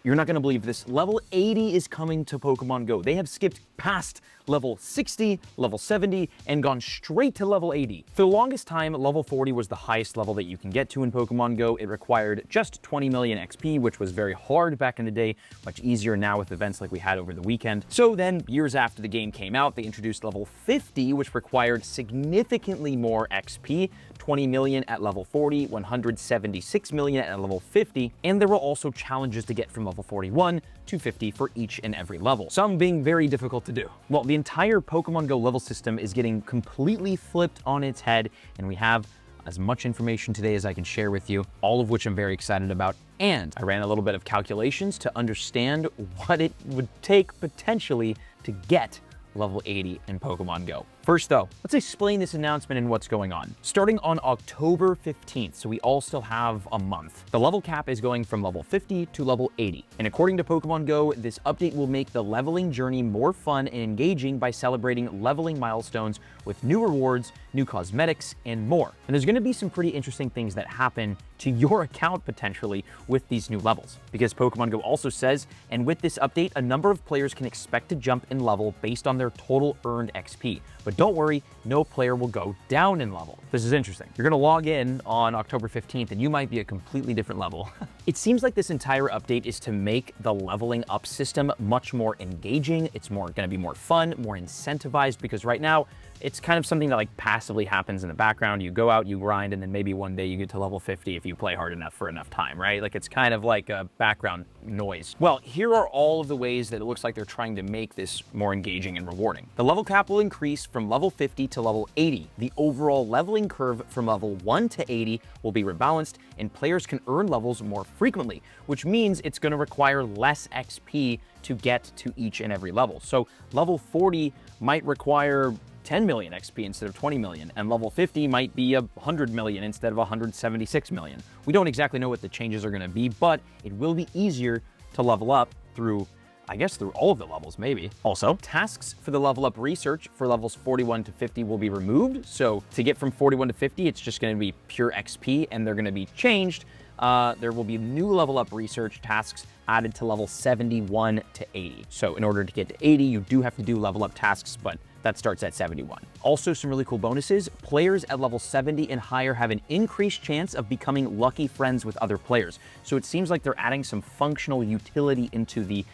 You're not gonna believe this. Level 80 is coming to Pokemon Go. They have skipped past level 60, level 70, and gone straight to level 80. For the longest time, level 40 was the highest level that you can get to in Pokemon Go. It required just 20 million XP, which was very hard back in the day, much easier now with events like we had over the weekend. So then, years after the game came out, they introduced level 50, which required significantly more XP, 20 million at level 40, 176 million at level 50, and there were also challenges to get from level 41 to 50 for each and every level, some being very difficult to do. Well, the entire Pokemon Go level system is getting completely flipped on its head, and we have as much information today as I can share with you, all of which I'm very excited about. And I ran a little bit of calculations to understand what it would take potentially to get level 80 in Pokemon Go. First though, let's explain this announcement and what's going on. Starting on October 15th, so we all still have a month, the level cap is going from level 50 to level 80. And according to Pokemon Go, this update will make the leveling journey more fun and engaging by celebrating leveling milestones with new rewards, new cosmetics, and more. And there's gonna be some pretty interesting things that happen to your account potentially with these new levels. Because Pokemon Go also says, and with this update, a number of players can expect to jump in level based on their total earned XP. But don't worry, no player will go down in level. This is interesting. You're gonna log in on October 15th and you might be a completely different level. It seems like this entire update is to make the leveling up system much more engaging. It's gonna be more fun, more incentivized, because right now, it's kind of something that like passively happens in the background. You go out, you grind, and then maybe one day you get to level 50 if you play hard enough for enough time, right? Like it's kind of like a background noise. Well, here are all of the ways that it looks like they're trying to make this more engaging and rewarding. The level cap will increase from level 50 to level 80. The overall leveling curve from level 1 to 80 will be rebalanced, and players can earn levels more frequently, which means it's going to require less XP to get to each and every level. So level 40 might require 10 million XP instead of 20 million, and level 50 might be 100 million instead of 176 million. We don't exactly know what the changes are going to be, but it will be easier to level up through, I guess, through all of the levels, maybe. Also, tasks for the level up research for levels 41 to 50 will be removed. So to get from 41 to 50, it's just going to be pure XP, and they're going to be changed. There will be new level up research tasks added to level 71 to 80. So in order to get to 80, you do have to do level up tasks, but that starts at 71. Also, some really cool bonuses. Players at level 70 and higher have an increased chance of becoming lucky friends with other players. So it seems like they're adding some functional utility into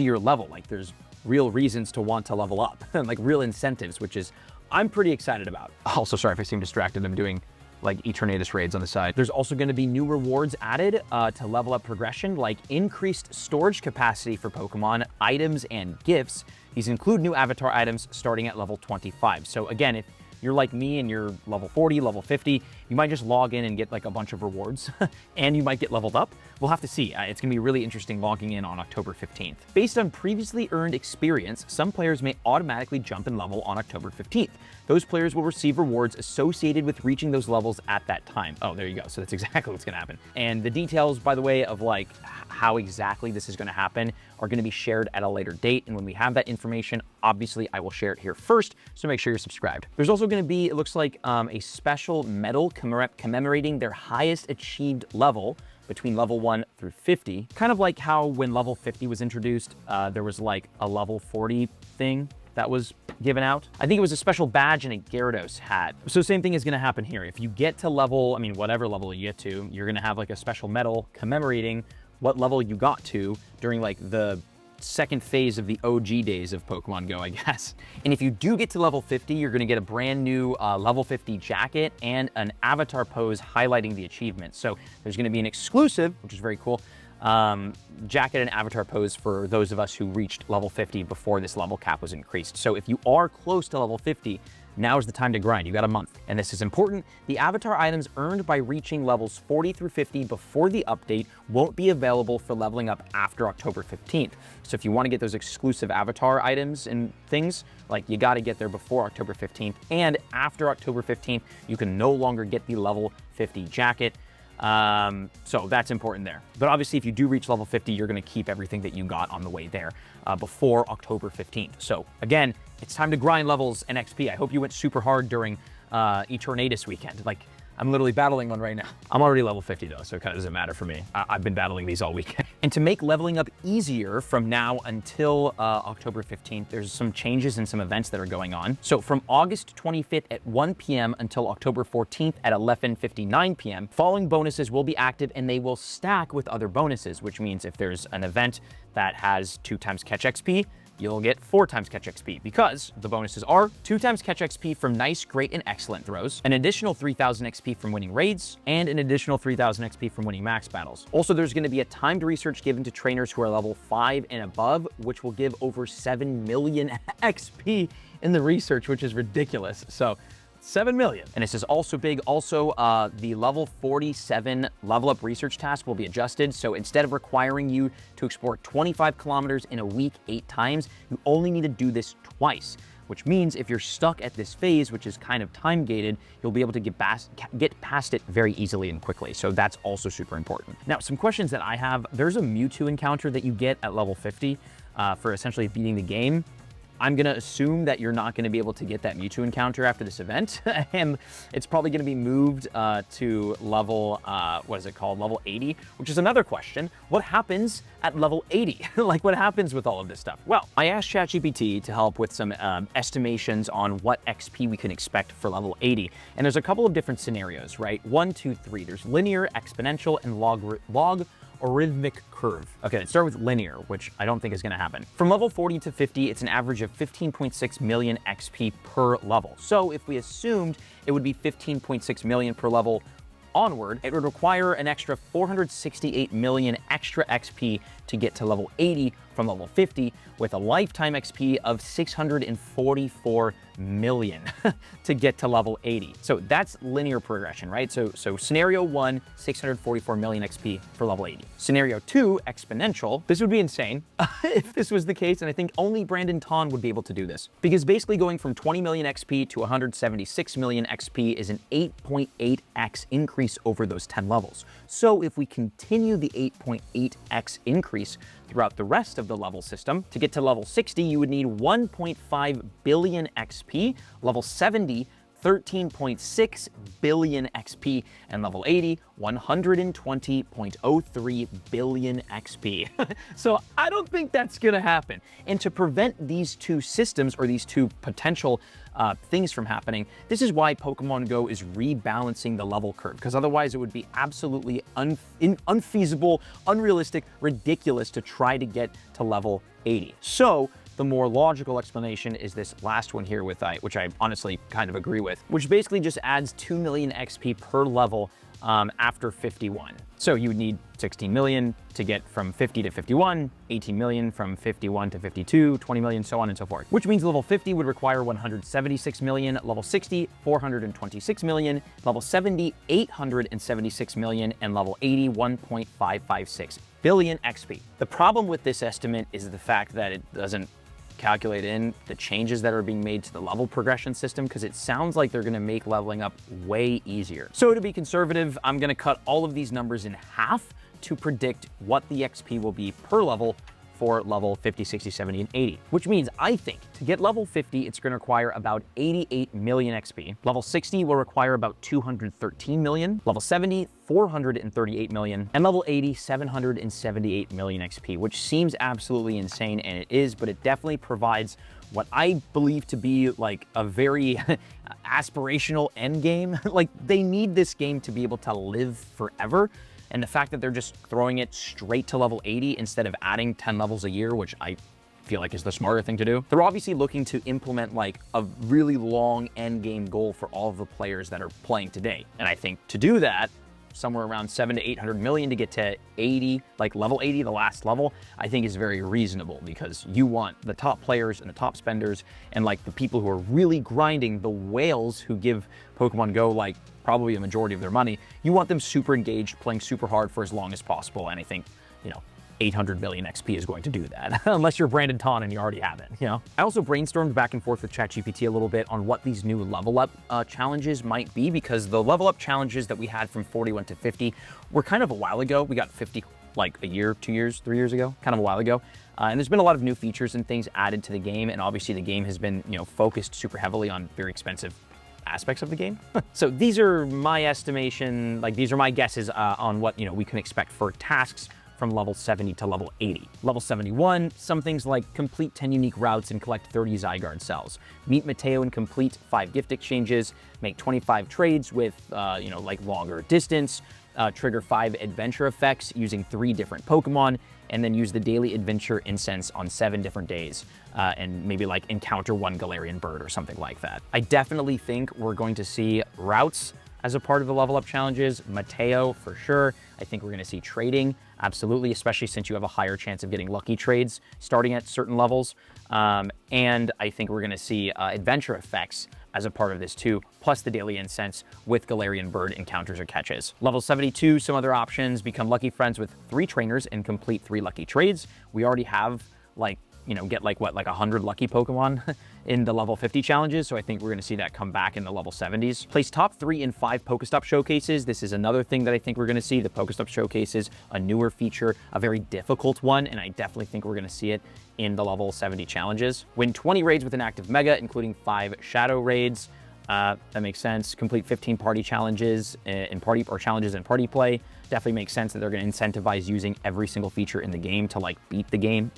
your level. Like there's real reasons to want to level up, like real incentives, which is I'm pretty excited about. Also, sorry if I seem distracted. I'm doing like Eternatus raids on the side. There's also going to be new rewards added to level up progression, like increased storage capacity for Pokemon, items, and gifts. These include new avatar items starting at level 25. So again, if you're like me and you're level 40, level 50, you might just log in and get like a bunch of rewards and you might get leveled up. We'll have to see. It's gonna be really interesting logging in on October 15th. Based on previously earned experience, some players may automatically jump in level on October 15th. Those players will receive rewards associated with reaching those levels at that time. Oh, there you go. So that's exactly what's gonna happen. And the details, by the way, of like how exactly this is gonna happen are gonna be shared at a later date. And when we have that information, obviously I will share it here first. So make sure you're subscribed. There's also gonna be, it looks like a special medal commemorating their highest achieved level between level 1 through 50. Kind of like how when level 50 was introduced, there was like a level 40 thing that was given out. I think it was a special badge and a Gyarados hat. So same thing is gonna happen here. If you get to level, I mean, whatever level you get to, you're gonna have like a special medal commemorating what level you got to during like the second phase of the OG days of Pokemon Go, I guess. And if you do get to level 50, you're gonna get a brand new level 50 jacket and an avatar pose highlighting the achievement. So there's gonna be an exclusive, which is very cool, jacket and avatar pose for those of us who reached level 50 before this level cap was increased. So if you are close to level 50, now is the time to grind. You got a month. And this is important. The avatar items earned by reaching levels 40 through 50 before the update won't be available for leveling up after October 15th. So if you want to get those exclusive avatar items and things, like you got to get there before October 15th. And after October 15th, you can no longer get the level 50 jacket. So that's important there. But obviously, if you do reach level 50, you're going to keep everything that you got on the way there before October 15th. So again, it's time to grind levels and XP. I hope you went super hard during Eternatus weekend. Like, I'm literally battling one right now. I'm already level 50 though, so it kind of doesn't matter for me. I've been battling these all weekend. And to make leveling up easier from now until October 15th, there's some changes and some events that are going on. So from August 25th at 1 p.m. until October 14th at 11:59 p.m., following bonuses will be active and they will stack with other bonuses, which means if there's an event that has 2 times catch XP, you'll get 4 times catch XP, because the bonuses are 2 times catch XP from nice, great, and excellent throws, an additional 3,000 XP from winning raids, and an additional 3,000 XP from winning max battles. Also, there's going to be a timed research given to trainers who are level 5 and above, which will give over 7 million XP in the research, which is ridiculous. So 7 million. And this is also big. Also, the level 47 level up research task will be adjusted. So instead of requiring you to explore 25 kilometers in a week 8 times, you only need to do this twice, which means if you're stuck at this phase, which is kind of time gated, you'll be able to get past it very easily and quickly. So that's also super important. Now, some questions that I have, there's a Mewtwo encounter that you get at level 50 for essentially beating the game. I'm going to assume that you're not going to be able to get that Mewtwo encounter after this event, and it's probably going to be moved to level, what is it called, level 80, which is another question. What happens at level 80? Like, what happens with all of this stuff? Well, I asked ChatGPT to help with some estimations on what XP we can expect for level 80, and there's a couple of different scenarios, right? 1, 2, 3. There's linear, exponential, and logarithmic curve. Okay, let's start with linear, which I don't think is going to happen. From level 40 to 50, it's an average of 15.6 million XP per level. So if we assumed it would be 15.6 million per level onward, it would require an extra 468 million extra XP to get to level 80 from level 50, with a lifetime XP of 644 million to get to level 80. So that's linear progression, right? So scenario 1, 644 million XP for level 80. Scenario 2, exponential. This would be insane if this was the case, and I think only Brandon Ton would be able to do this, because basically going from 20 million XP to 176 million XP is an 8.8x increase over those 10 levels. So if we continue the 8.8x increase throughout the rest of the level system, to get to level 60, you would need 1.5 billion XP, level 70, 13.6 billion XP, and level 80, 120.03 billion XP. So I don't think that's gonna happen. And to prevent these two systems, or these two potential things from happening, this is why Pokemon Go is rebalancing the level curve, because otherwise it would be absolutely unfeasible, unrealistic, ridiculous to try to get to level 80. So the more logical explanation is this last one here, which I honestly kind of agree with, which basically just adds 2 million XP per level after 51. So you would need 16 million to get from 50 to 51, 18 million from 51 to 52, 20 million, so on and so forth. Which means level 50 would require 176 million, level 60, 426 million, level 70, 876 million, and level 80, 1.556 billion XP. The problem with this estimate is the fact that it doesn't calculate in the changes that are being made to the level progression system, because it sounds like they're going to make leveling up way easier. So to be conservative, I'm going to cut all of these numbers in half to predict what the XP will be per level for level 50, 60, 70, and 80, which means I think to get level 50, it's going to require about 88 million XP. Level 60 will require about 213 million. Level 70, 438 million. And level 80, 778 million XP, which seems absolutely insane, and it is, but it definitely provides what I believe to be like a very aspirational end game. Like, they need this game to be able to live forever. And the fact that they're just throwing it straight to level 80 instead of adding 10 levels a year, which I feel like is the smarter thing to do. They're obviously looking to implement like a really long end game goal for all of the players that are playing today. And I think to do that, somewhere around 700 to 800 million to get to 80, like level 80, the last level, I think is very reasonable, because you want the top players and the top spenders and like the people who are really grinding, the whales who give Pokemon Go like probably a majority of their money. You want them super engaged, playing super hard for as long as possible. And I think, 800 million XP is going to do that, unless you're Brandon Ton and you already have it, I also brainstormed back and forth with ChatGPT a little bit on what these new level up challenges might be, because the level up challenges that we had from 41 to 50 were kind of a while ago. We got 50 like a year, 2 years, 3 years ago, kind of a while ago. And there's been a lot of new features and things added to the game. And obviously the game has been, focused super heavily on very expensive aspects of the game. So these are my estimation, like these are my guesses on what, we can expect for tasks from level 70 to level 80. Level 71, some things like complete 10 unique routes and collect 30 Zygarde cells. Meet Mateo and complete 5 gift exchanges, make 25 trades with, like longer distance, trigger 5 adventure effects using 3 different Pokemon, and then use the daily adventure incense on 7 different days, and maybe like encounter 1 Galarian bird or something like that. I definitely think we're going to see routes as a part of the level up challenges. Mateo for sure. I think we're going to see trading, absolutely, especially since you have a higher chance of getting lucky trades starting at certain levels. And I think we're going to see adventure effects as a part of this too, plus the daily incense with Galarian bird encounters or catches. Level 72, some other options: become lucky friends with 3 trainers and complete 3 lucky trades. We already have get like 100 lucky Pokemon in the level 50 challenges, so I think we're going to see that come back in the level 70s. Place top 3 in 5 Pokestop showcases. This is another thing that I think we're going to see. The Pokestop showcases, a newer feature, a very difficult one, and I definitely think we're going to see it in the level 70 challenges. Win 20 raids with an active Mega, including 5 Shadow raids. That makes sense. Complete 15 party challenges in challenges in party play. Definitely makes sense that they're going to incentivize using every single feature in the game to like beat the game,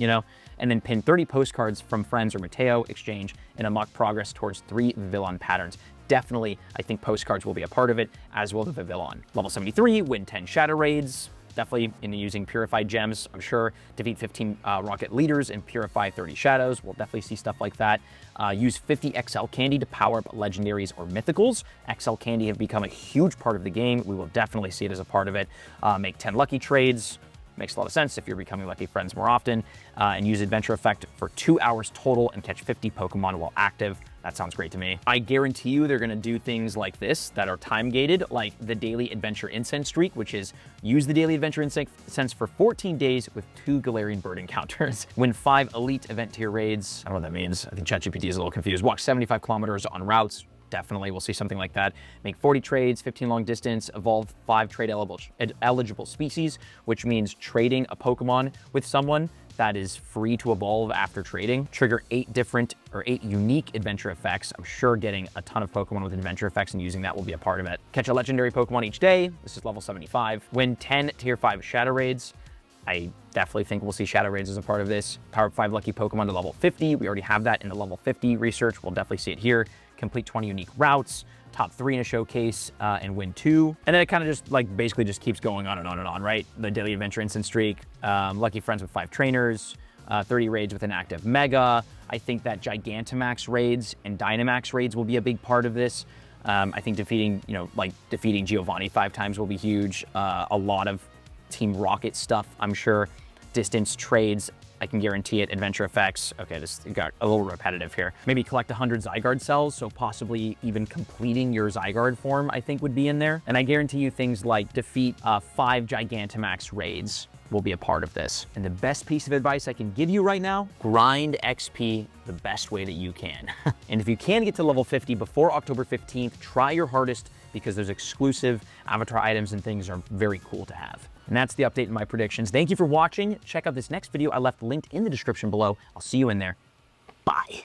and then pin 30 postcards from friends or Mateo, exchange, and unlock progress towards 3 Vivillon patterns. Definitely, I think postcards will be a part of it, as will the Vivillon. Level 73, win 10 Shadow raids. Definitely in using Purified Gems, I'm sure. Defeat 15 Rocket Leaders and Purify 30 Shadows. We'll definitely see stuff like that. Use 50 XL Candy to power up Legendaries or Mythicals. XL Candy have become a huge part of the game. We will definitely see it as a part of it. Make 10 lucky trades. Makes a lot of sense if you're becoming lucky friends more often. And use Adventure Effect for 2 hours total and catch 50 Pokemon while active. That sounds great to me. I guarantee you they're going to do things like this that are time-gated, like the Daily Adventure Incense streak, which is use the Daily Adventure Incense for 14 days with 2 Galarian bird encounters. Win 5 Elite Event Tier raids. I don't know what that means. I think ChatGPT is a little confused. Walk 75 kilometers on routes. Definitely, we'll see something like that. Make 40 trades, 15 long distance, evolve 5 trade eligible species, which means trading a Pokemon with someone that is free to evolve after trading. Trigger 8 unique adventure effects. I'm sure getting a ton of Pokemon with adventure effects and using that will be a part of it. Catch a legendary Pokemon each day. This is level 75. Win 10 tier 5 Shadow raids. I definitely think we'll see Shadow raids as a part of this. Power up 5 lucky Pokemon to level 50. We already have that in the level 50 research. We'll definitely see it here. Complete 20 unique routes, top 3 in a showcase, and win 2. And then it kind of just basically just keeps going on and on and on, right? The Daily Adventure Instant Streak, lucky friends with 5 trainers, 30 raids with an active Mega. I think that Gigantamax raids and Dynamax raids will be a big part of this. I think defeating Giovanni 5 times will be huge. A lot of Team Rocket stuff, I'm sure. Distance trades, I can guarantee it. Adventure effects. Okay, this got a little repetitive here. Maybe collect 100 Zygarde cells, so possibly even completing your Zygarde form, I think, would be in there. And I guarantee you things like defeat 5 Gigantamax raids will be a part of this. And the best piece of advice I can give you right now, grind XP the best way that you can. And if you can get to level 50 before October 15th, try your hardest, because those exclusive avatar items and things are very cool to have. And that's the update in my predictions. Thank you for watching. Check out this next video I left linked in the description below. I'll see you in there. Bye.